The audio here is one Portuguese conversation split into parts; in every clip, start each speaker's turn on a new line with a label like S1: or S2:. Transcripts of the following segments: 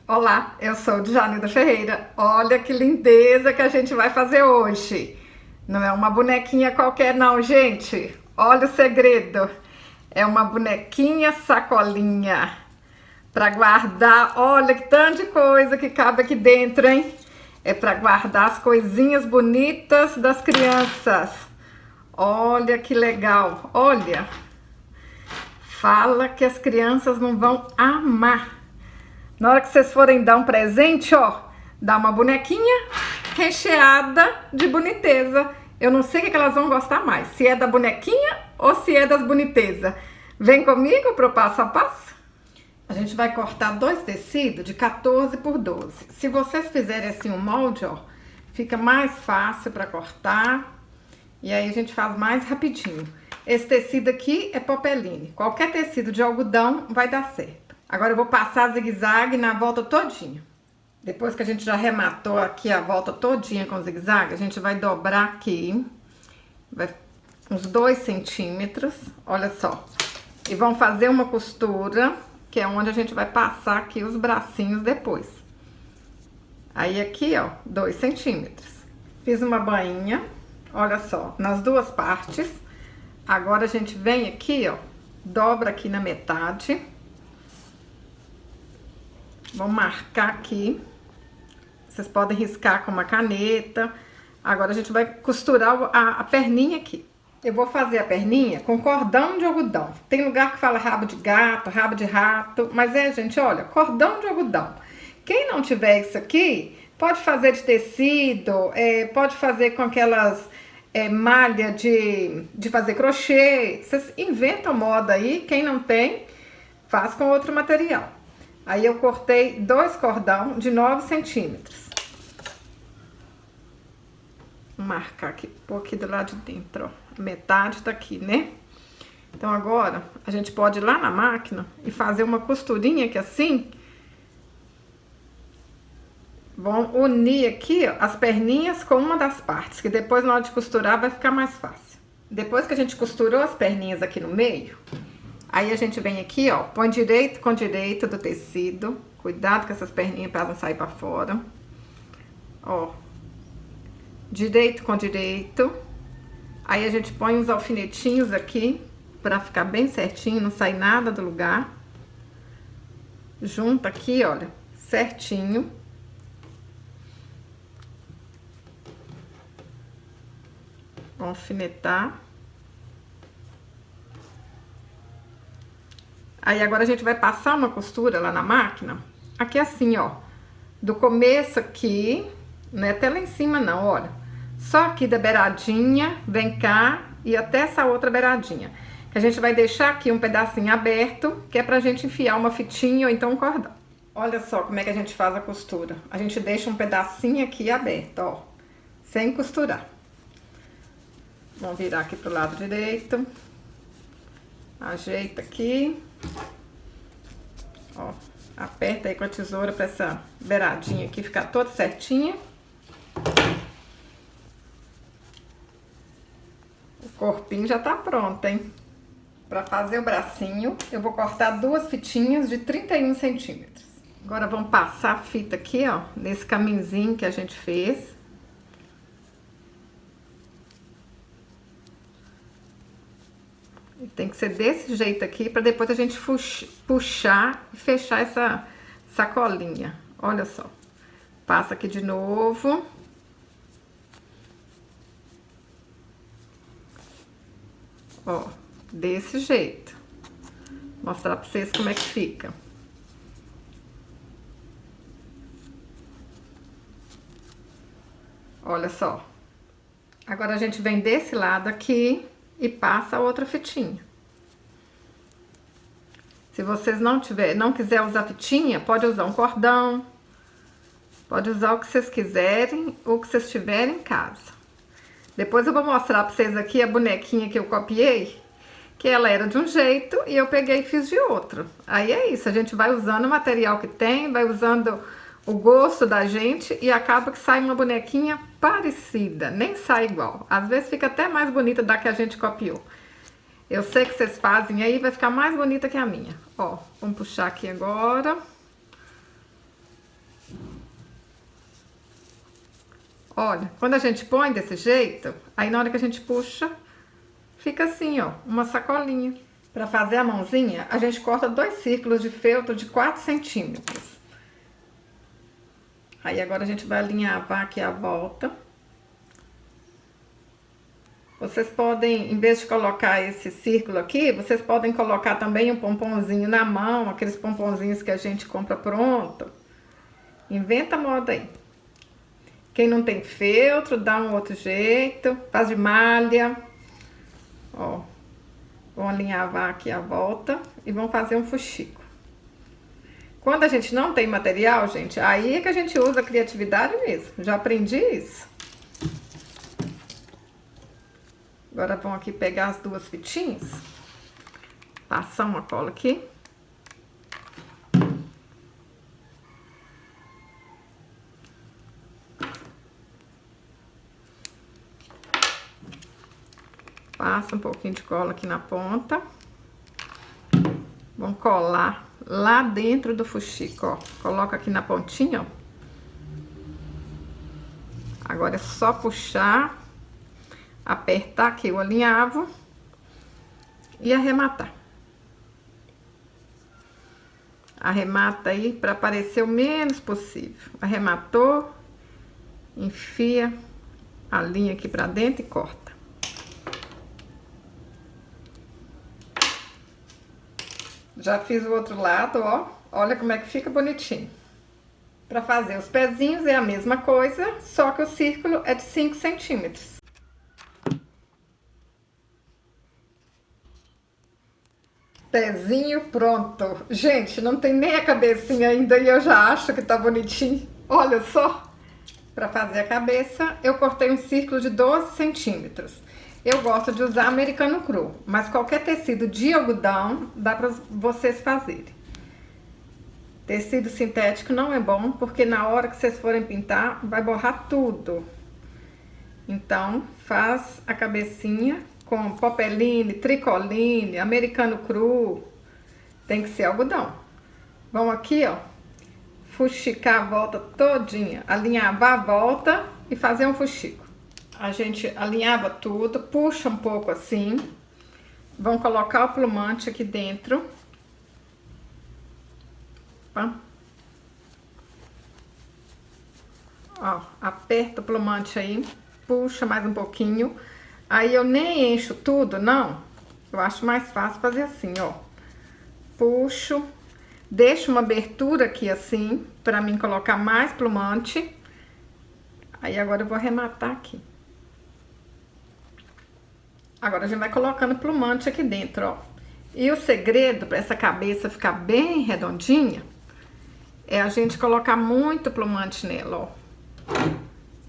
S1: Olá, eu sou Djanilda Ferreira. Olha que lindeza que a gente vai fazer hoje. Não é uma bonequinha qualquer não, gente. Olha o segredo. É uma bonequinha sacolinha para guardar. Olha que tanto de coisa que cabe aqui dentro, hein? É para guardar as coisinhas bonitas das crianças. Olha que legal. Olha. Fala que as crianças não vão amar. Na hora que vocês forem dar um presente, ó, dá uma bonequinha recheada de boniteza. Eu não sei o que elas vão gostar mais, se é da bonequinha ou se é das bonitezas. Vem comigo pro passo a passo. A gente vai cortar dois tecidos de 14 por 12. Se vocês fizerem assim um molde, ó, fica mais fácil para cortar. E aí a gente faz mais rapidinho. Esse tecido aqui é popeline. Qualquer tecido de algodão vai dar certo. Agora eu vou passar zigue-zague na volta todinha. Depois que a gente já arrematou aqui a volta todinha com zigue-zague, a gente vai dobrar aqui, uns 2 centímetros, olha só. E vamos fazer uma costura, que é onde a gente vai passar aqui os bracinhos depois. Aí aqui, ó, 2 centímetros. Fiz uma bainha, olha só, nas duas partes. Agora a gente vem aqui, ó, dobra aqui na metade. Vamos marcar aqui. Vocês podem riscar com uma caneta. Agora a gente vai costurar a perninha aqui. Eu vou fazer a perninha com cordão de algodão. Tem lugar que fala rabo de gato, rabo de rato. Mas gente, olha, cordão de algodão. Quem não tiver isso aqui, pode fazer de tecido, pode fazer com aquelas malha de fazer crochê. Vocês inventam moda aí. Quem não tem, faz com outro material. Aí eu cortei 2 cordão de 9 centímetros. Vou marcar aqui, pôr aqui do lado de dentro, ó. Metade tá aqui, né? Então agora a gente pode ir lá na máquina e fazer uma costurinha aqui assim. Vamos unir aqui, ó, as perninhas com uma das partes, que depois na hora de costurar vai ficar mais fácil. Depois que a gente costurou as perninhas aqui no meio, aí a gente vem aqui, ó, põe direito com direito do tecido. Cuidado com essas perninhas para não sair para fora. Ó. Direito com direito. Aí a gente põe uns alfinetinhos aqui para ficar bem certinho, não sair nada do lugar. Junta aqui, olha, certinho. Vamos alfinetar. Aí agora a gente vai passar uma costura lá na máquina, aqui assim, ó, do começo aqui, não é até lá em cima não, olha, só aqui da beiradinha, vem cá e até essa outra beiradinha, que a gente vai deixar aqui um pedacinho aberto, que é pra gente enfiar uma fitinha ou então um cordão. Olha só como é que a gente faz a costura, a gente deixa um pedacinho aqui aberto, ó, sem costurar. Vamos virar aqui pro lado direito, ajeita aqui. Ó, aperta aí com a tesoura pra essa beiradinha aqui ficar toda certinha. O corpinho já tá pronto, hein? Pra fazer o bracinho, eu vou cortar 2 fitinhas de 31 centímetros. Agora vamos passar a fita aqui, ó, nesse caminhozinho que a gente fez. Tem que ser desse jeito aqui, para depois a gente puxar e fechar essa sacolinha. Olha só. Passa aqui de novo. Ó, desse jeito. Vou mostrar para vocês como é que fica. Olha só. Agora a gente vem desse lado aqui e passa a outra fitinha. Se vocês não quiser usar fitinha, pode usar um cordão, pode usar o que vocês quiserem, ou o que vocês tiverem em casa. Depois eu vou mostrar pra vocês aqui a bonequinha que eu copiei, que ela era de um jeito e eu peguei e fiz de outro. Aí é isso, a gente vai usando o material que tem, vai usando o gosto da gente e acaba que sai uma bonequinha parecida, nem sai igual. Às vezes fica até mais bonita da que a gente copiou. Eu sei que vocês fazem aí, vai ficar mais bonita que a minha. Ó, vamos puxar aqui agora. Olha, quando a gente põe desse jeito, aí na hora que a gente puxa, fica assim, ó, uma sacolinha. Para fazer a mãozinha, a gente corta 2 círculos de feltro de 4 centímetros. Aí agora a gente vai alinhavar aqui a volta. Vocês podem, em vez de colocar esse círculo aqui, vocês podem colocar também um pomponzinho na mão, aqueles pomponzinhos que a gente compra pronto. Inventa moda aí. Quem não tem feltro, dá um outro jeito, faz de malha. Ó, vão alinhavar aqui a volta e vão fazer um fuxico. Quando a gente não tem material, gente, aí é que a gente usa a criatividade mesmo. Já aprendi isso. Agora vão aqui pegar as 2 fitinhas. Passar uma cola aqui. Passa um pouquinho de cola aqui na ponta. Vamos colar lá dentro do fuxico, ó. Coloca aqui na pontinha, ó. Agora é só puxar, apertar aqui o alinhavo e arrematar. Arremata aí para aparecer o menos possível. Arrematou, enfia a linha aqui para dentro e corta. Já fiz o outro lado, ó. Olha como é que fica bonitinho. Para fazer os pezinhos é a mesma coisa, só que o círculo é de 5 centímetros. Pezinho pronto. Gente, não tem nem a cabecinha ainda e eu já acho que tá bonitinho. Olha só. Para fazer a cabeça, eu cortei um círculo de 12 centímetros. Eu gosto de usar americano cru, mas qualquer tecido de algodão dá para vocês fazerem. Tecido sintético não é bom, porque na hora que vocês forem pintar, vai borrar tudo. Então, faz a cabecinha com popeline, tricoline, americano cru. Tem que ser algodão. Vamos aqui, ó, fuxicar a volta todinha, alinhavar a volta e fazer um fuxico. A gente alinhava tudo, puxa um pouco assim. Vamos colocar o plumante aqui dentro. Ó, aperta o plumante aí, puxa mais um pouquinho. Aí eu nem encho tudo, não. Eu acho mais fácil fazer assim, ó. Puxo, deixo uma abertura aqui assim, pra mim colocar mais plumante. Aí agora eu vou arrematar aqui. Agora a gente vai colocando plumante aqui dentro, ó. E o segredo para essa cabeça ficar bem redondinha é a gente colocar muito plumante nela, ó.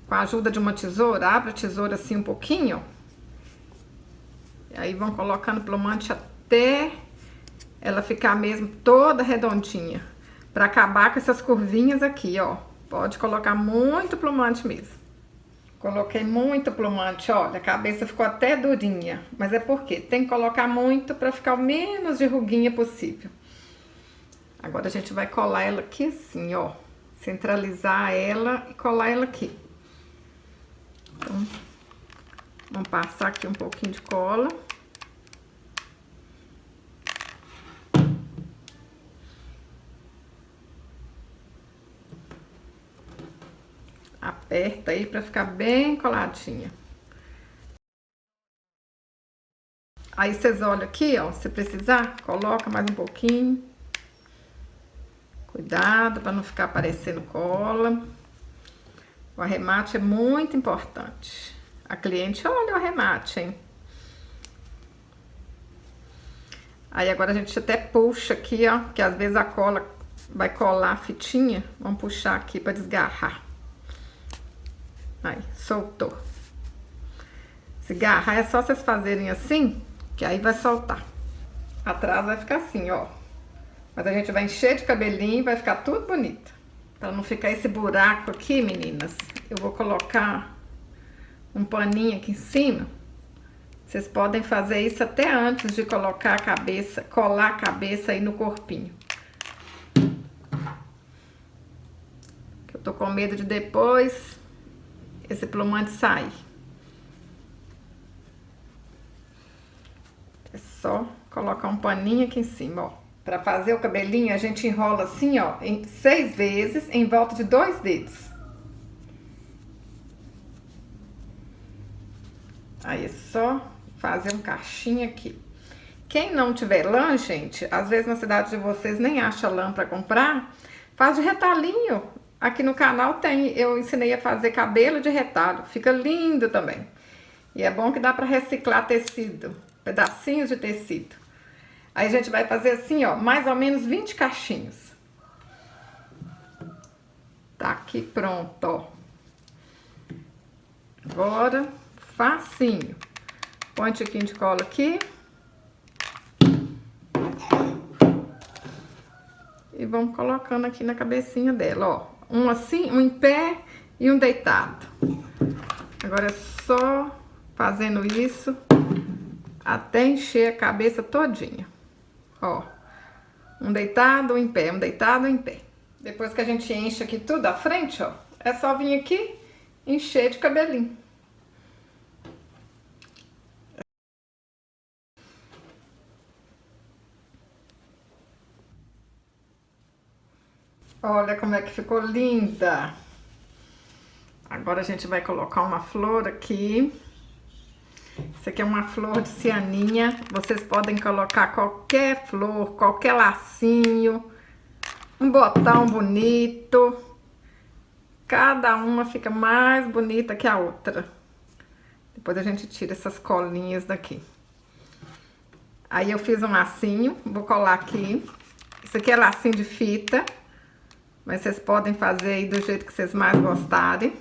S1: Com a ajuda de uma tesoura, abre a tesoura assim um pouquinho, ó. E aí vão colocando plumante até ela ficar mesmo toda redondinha. Para acabar com essas curvinhas aqui, ó. Pode colocar muito plumante mesmo. Coloquei muito plumante, olha, a cabeça ficou até durinha. Mas é porque tem que colocar muito para ficar o menos de ruguinha possível. Agora a gente vai colar ela aqui assim, ó. Centralizar ela e colar ela aqui. Então, vamos passar aqui um pouquinho de cola. Aperta aí pra ficar bem coladinha. Aí vocês olham aqui, ó, se precisar, coloca mais um pouquinho. Cuidado para não ficar aparecendo cola. O arremate é muito importante. A cliente olha o arremate, hein? Aí agora a gente até puxa aqui, ó, que às vezes a cola vai colar a fitinha. Vamos puxar aqui para desgarrar. Aí, soltou. Se garrar é só vocês fazerem assim, que aí vai soltar. Atrás vai ficar assim, ó. Mas a gente vai encher de cabelinho e vai ficar tudo bonito. Para não ficar esse buraco aqui, meninas, eu vou colocar um paninho aqui em cima. Vocês podem fazer isso até antes de colocar a cabeça, colar a cabeça aí no corpinho. Eu tô com medo de depois esse plumante sair. É só colocar um paninho aqui em cima, ó. Pra fazer o cabelinho, a gente enrola assim, ó, em 6 vezes, em volta de 2 dedos. Aí é só fazer um cachinho aqui. Quem não tiver lã, gente, às vezes na cidade de vocês nem acha lã pra comprar, faz de retalhinho. Aqui no canal tem, eu ensinei a fazer cabelo de retalho, fica lindo também. E é bom que dá pra reciclar tecido, pedacinhos de tecido. Aí a gente vai fazer assim, ó, mais ou menos 20 cachinhos. Tá aqui pronto, ó. Agora, facinho. Põe um tiquinho de cola aqui. E vamos colocando aqui na cabecinha dela, ó. Um assim, um em pé e um deitado. Agora é só fazendo isso até encher a cabeça todinha. Ó, um deitado, um em pé, um deitado, um em pé. Depois que a gente enche aqui tudo à frente, ó, é só vir aqui e encher de cabelinho. Olha como é que ficou linda. Agora a gente vai colocar uma flor aqui. Isso aqui é uma flor de cianinha. Vocês podem colocar qualquer flor, qualquer lacinho, um botão bonito. Cada uma fica mais bonita que a outra. Depois a gente tira essas colinhas daqui. Aí eu fiz um lacinho, vou colar aqui. Isso aqui é lacinho de fita, mas vocês podem fazer aí do jeito que vocês mais gostarem.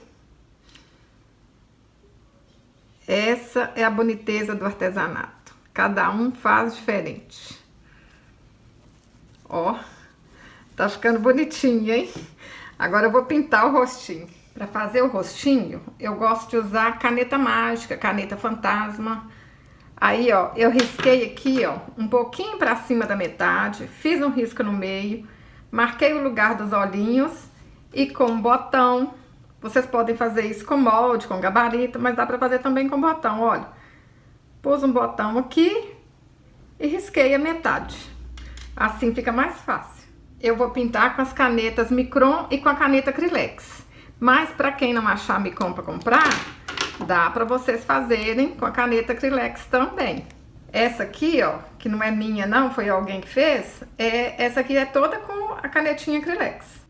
S1: Essa é a boniteza do artesanato. Cada um faz diferente. Ó, tá ficando bonitinho, hein? Agora eu vou pintar o rostinho. Para fazer o rostinho, eu gosto de usar caneta mágica, caneta fantasma. Aí, ó, eu risquei aqui, ó, um pouquinho para cima da metade, fiz um risco no meio, marquei o lugar dos olhinhos e com um botão. Vocês podem fazer isso com molde, com gabarito, mas dá pra fazer também com botão, olha. Pus um botão aqui e risquei a metade. Assim fica mais fácil. Eu vou pintar com as canetas Micron e com a caneta Acrylex. Mas pra quem não achar Micron pra comprar, dá pra vocês fazerem com a caneta Acrylex também. Essa aqui, ó, que não é minha não, foi alguém que fez, essa aqui é toda com a canetinha Acrylex.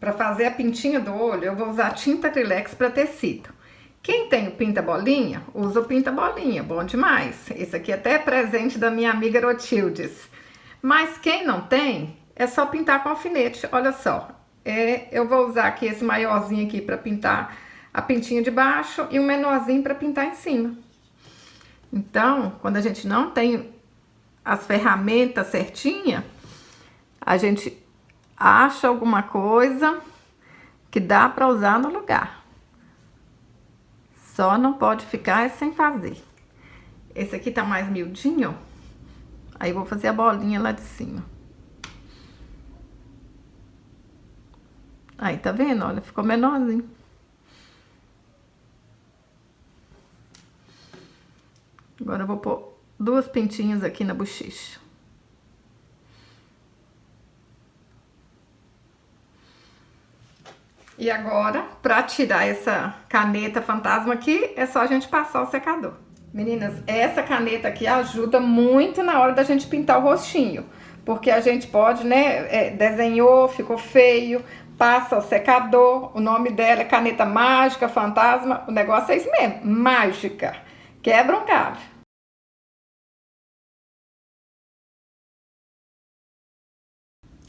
S1: Para fazer a pintinha do olho, eu vou usar tinta Acrylex para tecido. Quem tem o pinta-bolinha, usa o pinta-bolinha, bom demais. Esse aqui até é presente da minha amiga Rotildes. Mas quem não tem, é só pintar com alfinete, olha só. Eu vou usar aqui esse maiorzinho aqui para pintar a pintinha de baixo e um menorzinho para pintar em cima. Então, quando a gente não tem as ferramentas certinhas, a gente acha alguma coisa que dá para usar no lugar. Só não pode ficar sem fazer. Esse aqui tá mais miudinho, aí eu vou fazer a bolinha lá de cima. Aí, tá vendo? Olha, ficou menorzinho. Agora eu vou pôr 2 pintinhas aqui na bochecha. E agora, pra tirar essa caneta fantasma aqui, é só a gente passar o secador. Meninas, essa caneta aqui ajuda muito na hora da gente pintar o rostinho. Porque a gente pode, né, desenhou, ficou feio, passa o secador, o nome dela é caneta mágica, fantasma, o negócio é isso mesmo, mágica. Quebra um galho.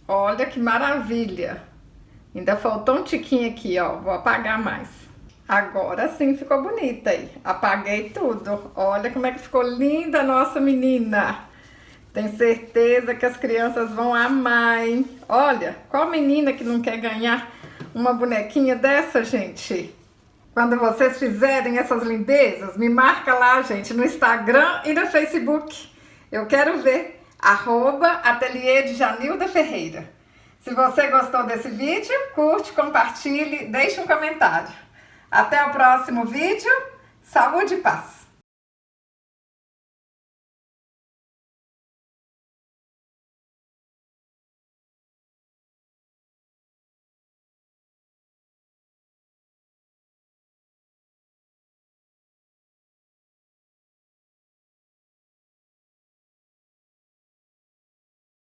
S1: Olha que maravilha. Ainda faltou um tiquinho aqui, ó. Vou apagar mais. Agora sim ficou bonita aí. Apaguei tudo. Olha como é que ficou linda a nossa menina. Tenho certeza que as crianças vão amar, hein? Olha, qual menina que não quer ganhar uma bonequinha dessa, gente? Quando vocês fizerem essas lindezas, me marca lá, gente, no Instagram e no Facebook. Eu quero ver. @Ateliê de Janilda Ferreira. Se você gostou desse vídeo, curte, compartilhe, deixe um comentário. Até o próximo vídeo. Saúde e paz!